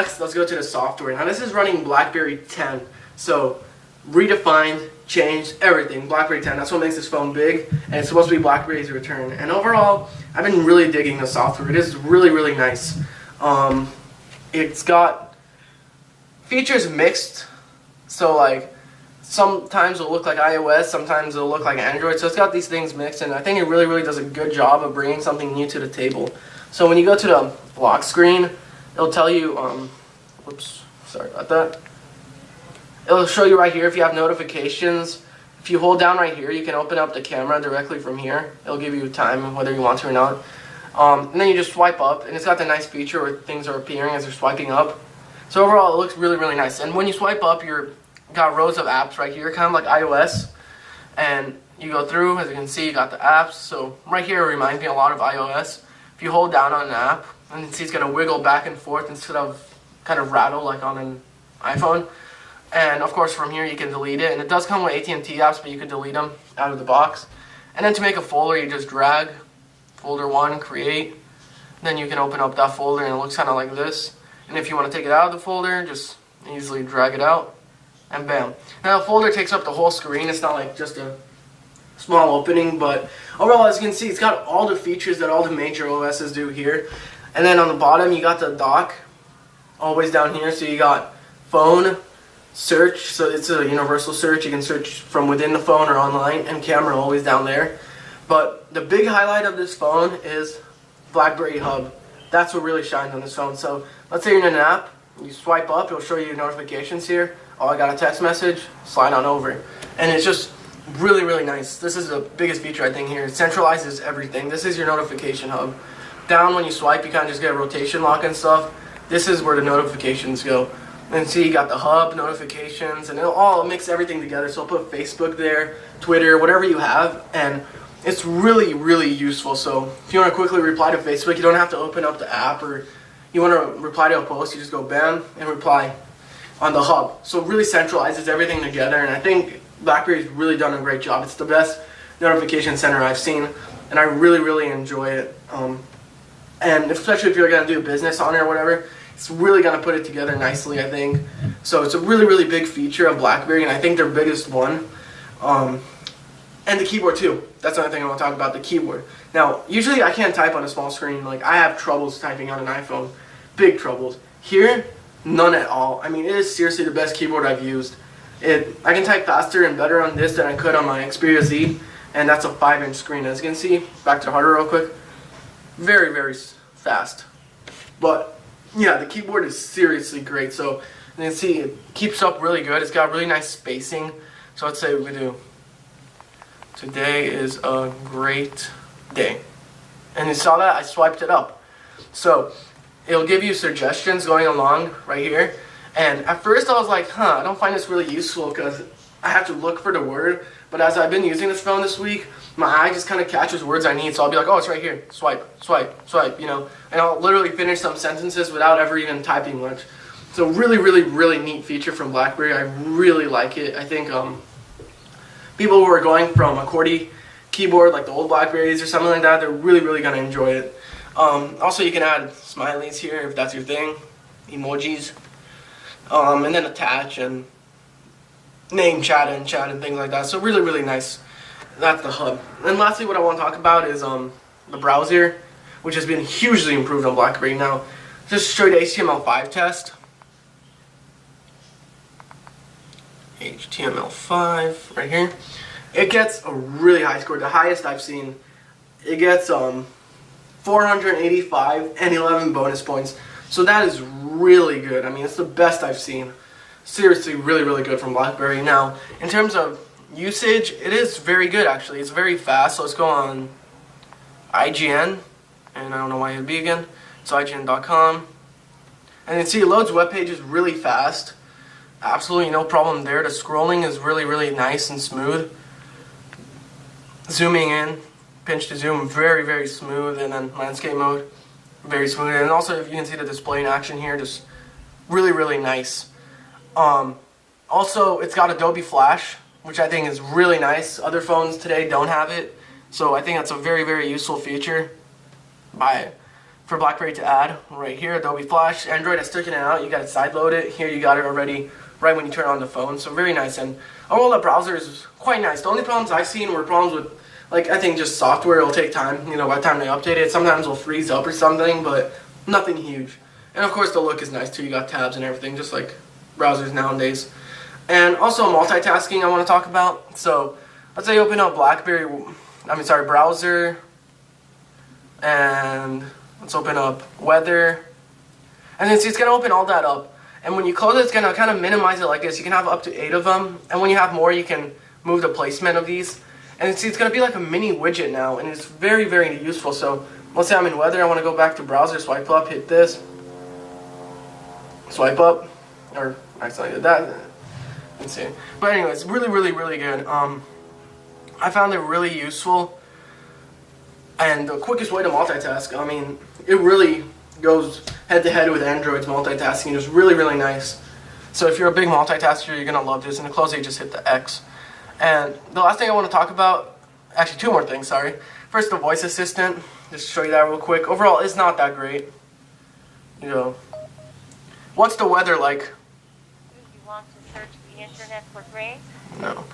Next, let's go to the software. Now this is running Blackberry 10, so redefined, changed everything. Blackberry 10, that's what makes this phone big, and it's supposed to be Blackberry's return. And overall, I've been really digging the software. It is really, really nice. It's got features mixed, so like sometimes it'll look like iOS, sometimes it'll look like Android, so it's got these things mixed, and I think it really, really does a good job of bringing something new to the table. So when you go to the lock screen, it'll tell you, whoops, sorry about that. It'll show you right here if you have notifications. If you hold down right here, you can open up the camera directly from here. It'll give you time whether you want to or not. And then you just swipe up, and it's got the nice feature where things are appearing as you're swiping up. So overall, it looks really, really nice. And when you swipe up, you've got rows of apps right here, kind of like iOS. And you go through, as you can see, you got the apps. So right here, it reminds me a lot of iOS. If you hold down on an app, and you see it's going to wiggle back and forth instead of kind of rattle like on an iPhone. And of course from here you can delete it, and it does come with AT&T apps, but you can delete them out of the box. And then to make a folder, you just drag folder 1, create, then you can open up that folder and it looks kind of like this. And if you want to take it out of the folder, just easily drag it out, and bam. Now the folder takes up the whole screen. It's not like just a small opening, but overall, as you can see, it's got all the features that all the major OSs do here. And then on the bottom, you got the dock, always down here. So you got phone, search, so it's a universal search. You can search from within the phone or online, and camera always down there. But the big highlight of this phone is Blackberry Hub. That's what really shines on this phone. So let's say you're in an app, you swipe up, it'll show you your notifications here. Oh, I got a text message, slide on over. And it's just really, really nice. This is the biggest feature I think here. It centralizes everything. This is your notification hub. Down when you swipe, you kind of just get a rotation lock and stuff. This is where the notifications go. And see, you got the hub, notifications, and it'll all mix everything together. So I'll put Facebook there, Twitter, whatever you have, and it's really, really useful. So if you want to quickly reply to Facebook, you don't have to open up the app, or you want to reply to a post, you just go bam and reply on the hub. So it really centralizes everything together, and I think BlackBerry's really done a great job. It's the best notification center I've seen, and I really, really enjoy it. And especially if you're going to do business on it or whatever, it's really going to put it together nicely, I think. So it's a really, really big feature of BlackBerry, and I think their biggest one. And the keyboard too. That's another thing I want to talk about, the keyboard. Now, usually I can't type on a small screen. Like, I have troubles typing on an iPhone. Big troubles. Here, none at all. I mean, it is seriously the best keyboard I've used. I can type faster and better on this than I could on my Xperia Z, and that's a 5-inch screen. As you can see, back to the hardware real quick. Very, very fast. But yeah, the keyboard is seriously great. So you can see it keeps up really good. It's got really nice spacing. So let's say we do, today is a great day. And you saw that? I swiped it up. So it'll give you suggestions going along right here. And at first I was like, I don't find this really useful because I have to look for the word. But as I've been using this phone this week, my eye just kind of catches words I need. So I'll be like, oh, it's right here. Swipe, swipe, swipe, you know. And I'll literally finish some sentences without ever even typing much. So really, really, really neat feature from BlackBerry. I really like it. I think people who are going from a QWERTY keyboard like the old BlackBerries or something like that, they're really, really going to enjoy it. Also, you can add smileys here if that's your thing, emojis, and then attach and name chat and things like that. So really, really nice. That's the hub. And lastly, what I want to talk about is the browser, which has been hugely improved on BlackBerry. Now, just to show you the HTML5 test. HTML5 right here. It gets a really high score, the highest I've seen. It gets 485 and 11 bonus points. So that is really good. I mean, it's the best I've seen. Seriously, really, really good from BlackBerry. Now, in terms of usage, it is very good actually. It's very fast. So let's go on IGN, and I don't know why it'd be again. So IGN.com, and you see it loads web pages really fast. Absolutely no problem there. The scrolling is really, really nice and smooth. Zooming in, pinch to zoom, very, very smooth, and then landscape mode, very smooth. And also, if you can see the display in action here, just really, really nice. Also, it's got Adobe Flash, which I think is really nice. Other phones today don't have it, so I think that's a very, very useful feature. Buy it. for BlackBerry to add right here. Adobe Flash. Android has taken it out. You got to sideload it. Here you got it already right when you turn on the phone. So very nice. And overall, the browser is quite nice. The only problems I've seen were problems with, like, I think just software. It'll take time. You know, by the time they update it, sometimes it'll freeze up or something, but nothing huge. And of course, the look is nice too. You got tabs and everything, just like browsers nowadays. And also multitasking I want to talk about. So let's say you open up browser, and let's open up weather, and then see it's going to open all that up. And when you close it, it's going to kind of minimize it like this. You can have up to 8 of them, and when you have more, you can move the placement of these. And see, it's going to be like a mini widget now, and it's very, very useful. So let's say I'm in weather, I want to go back to browser, swipe up, hit this, swipe up, or I accidentally did that. Insane. But anyways, really, really, really good. I found it really useful, and the quickest way to multitask. I mean, it really goes head to head with Android's multitasking. It's really, really nice. So if you're a big multitasker, you're gonna love this. And to close it, you just hit the X. And the last thing I want to talk about, actually 2 more things, sorry. First, the voice assistant. Just to show you that real quick. Overall, it's not that great. You know, what's the weather like? Do you want to search the internet for grades? No.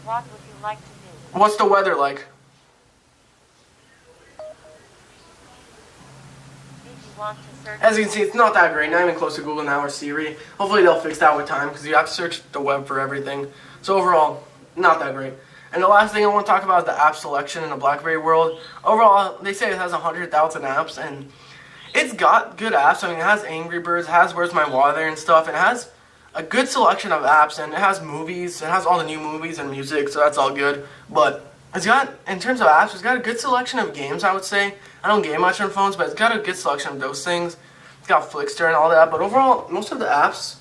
What would you like to do? What's the weather like? Did you want to search? As you can see, it's not that great. Not even close to Google Now or Siri. Hopefully they'll fix that with time, because you have to search the web for everything. So overall, not that great. And the last thing I want to talk about is the app selection in the BlackBerry world. Overall, they say it has 100,000 apps, and it's got good apps. I mean, it has Angry Birds, it has Where's My Water and stuff, and it has a good selection of apps, and it has movies. It has all the new movies and music, so that's all good. But it's got, in terms of apps, it's got a good selection of games, I would say. I don't game much on phones, but it's got a good selection of those things. It's got Flickster and all that, but overall, most of the apps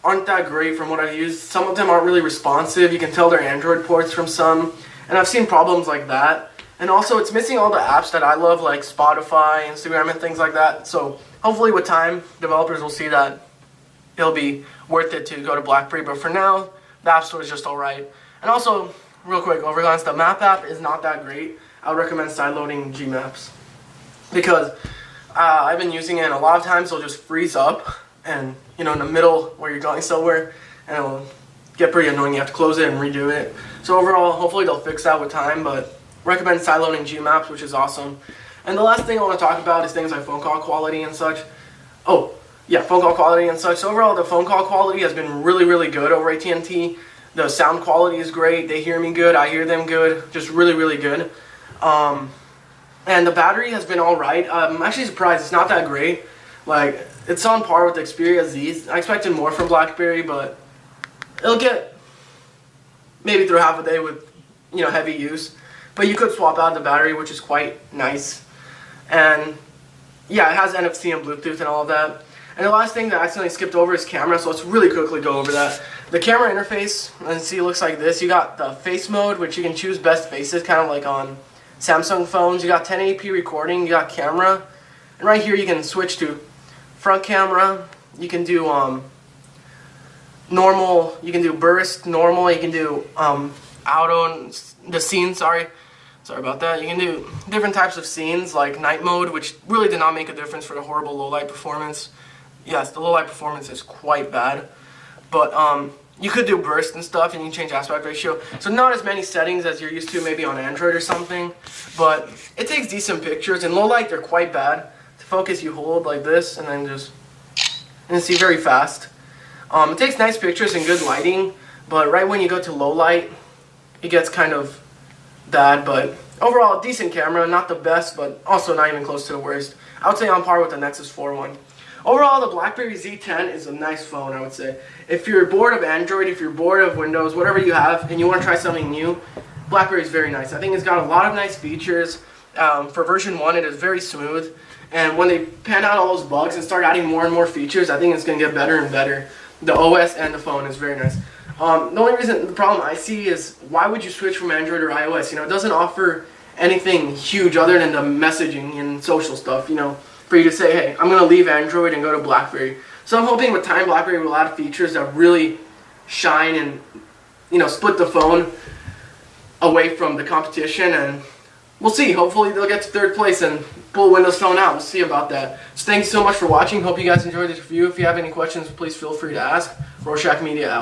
aren't that great from what I've used. Some of them aren't really responsive. You can tell they're Android ports from some, and I've seen problems like that. And also, it's missing all the apps that I love, like Spotify, Instagram, and things like that. So hopefully with time, developers will see that it'll be worth it to go to BlackBerry. But for now, the App Store is just alright. And also, real quick, overglance, the map app is not that great. I would recommend sideloading Gmaps, because I've been using it, and a lot of times it'll just freeze up, and you know, in the middle where you're going somewhere, and it'll get pretty annoying. You have to close it and redo it. So overall, hopefully they'll fix that with time, but recommend sideloading Gmaps, which is awesome. And the last thing I want to talk about is things like phone call quality and such. Oh, yeah, phone call quality and such. So overall, the phone call quality has been really, really good over AT&T. The sound quality is great. They hear me good. I hear them good. Just really, really good. And the battery has been alright. I'm actually surprised it's not that great. Like, it's on par with the Xperia Z. I expected more from BlackBerry, but it'll get maybe through half a day with, you know, heavy use. But you could swap out the battery, which is quite nice. And yeah, it has NFC and Bluetooth and all of that. And the last thing that I accidentally skipped over is camera, so let's really quickly go over that. The camera interface, let's see, it looks like this. You got the face mode, which you can choose best faces, kind of like on Samsung phones. You got 1080p recording, you got camera. And right here you can switch to front camera. You can do normal, you can do burst, normal, you can do auto, the scene, sorry about that. You can do different types of scenes like night mode, which really did not make a difference for the horrible low light performance. Yes, the low light performance is quite bad, but you could do burst and stuff, and you can change aspect ratio. So not as many settings as you're used to maybe on Android or something, but it takes decent pictures. In low light, they're quite bad. To focus, you hold like this, and then just, and see very fast. It takes nice pictures and good lighting, but right when you go to low light, it gets kind of bad. But overall, decent camera, not the best, but also not even close to the worst. I would say on par with the Nexus 4 one. Overall, the Blackberry Z10 is a nice phone, I would say. If you're bored of Android, if you're bored of Windows, whatever you have, and you want to try something new, Blackberry is very nice. I think it's got a lot of nice features. For version 1, it is very smooth. And when they pan out all those bugs and start adding more and more features, I think it's going to get better and better. The OS and the phone is very nice. The only reason, the problem I see is, why would you switch from Android or iOS? You know, it doesn't offer anything huge other than the messaging and social stuff, you know, for you to say, hey, I'm going to leave Android and go to BlackBerry. So I'm hoping with time, BlackBerry will add features that really shine and, you know, split the phone away from the competition, and we'll see. Hopefully they'll get to 3rd place and pull Windows Phone out. We'll see about that. So thanks so much for watching. Hope you guys enjoyed this review. If you have any questions, please feel free to ask. Rorschach Media out.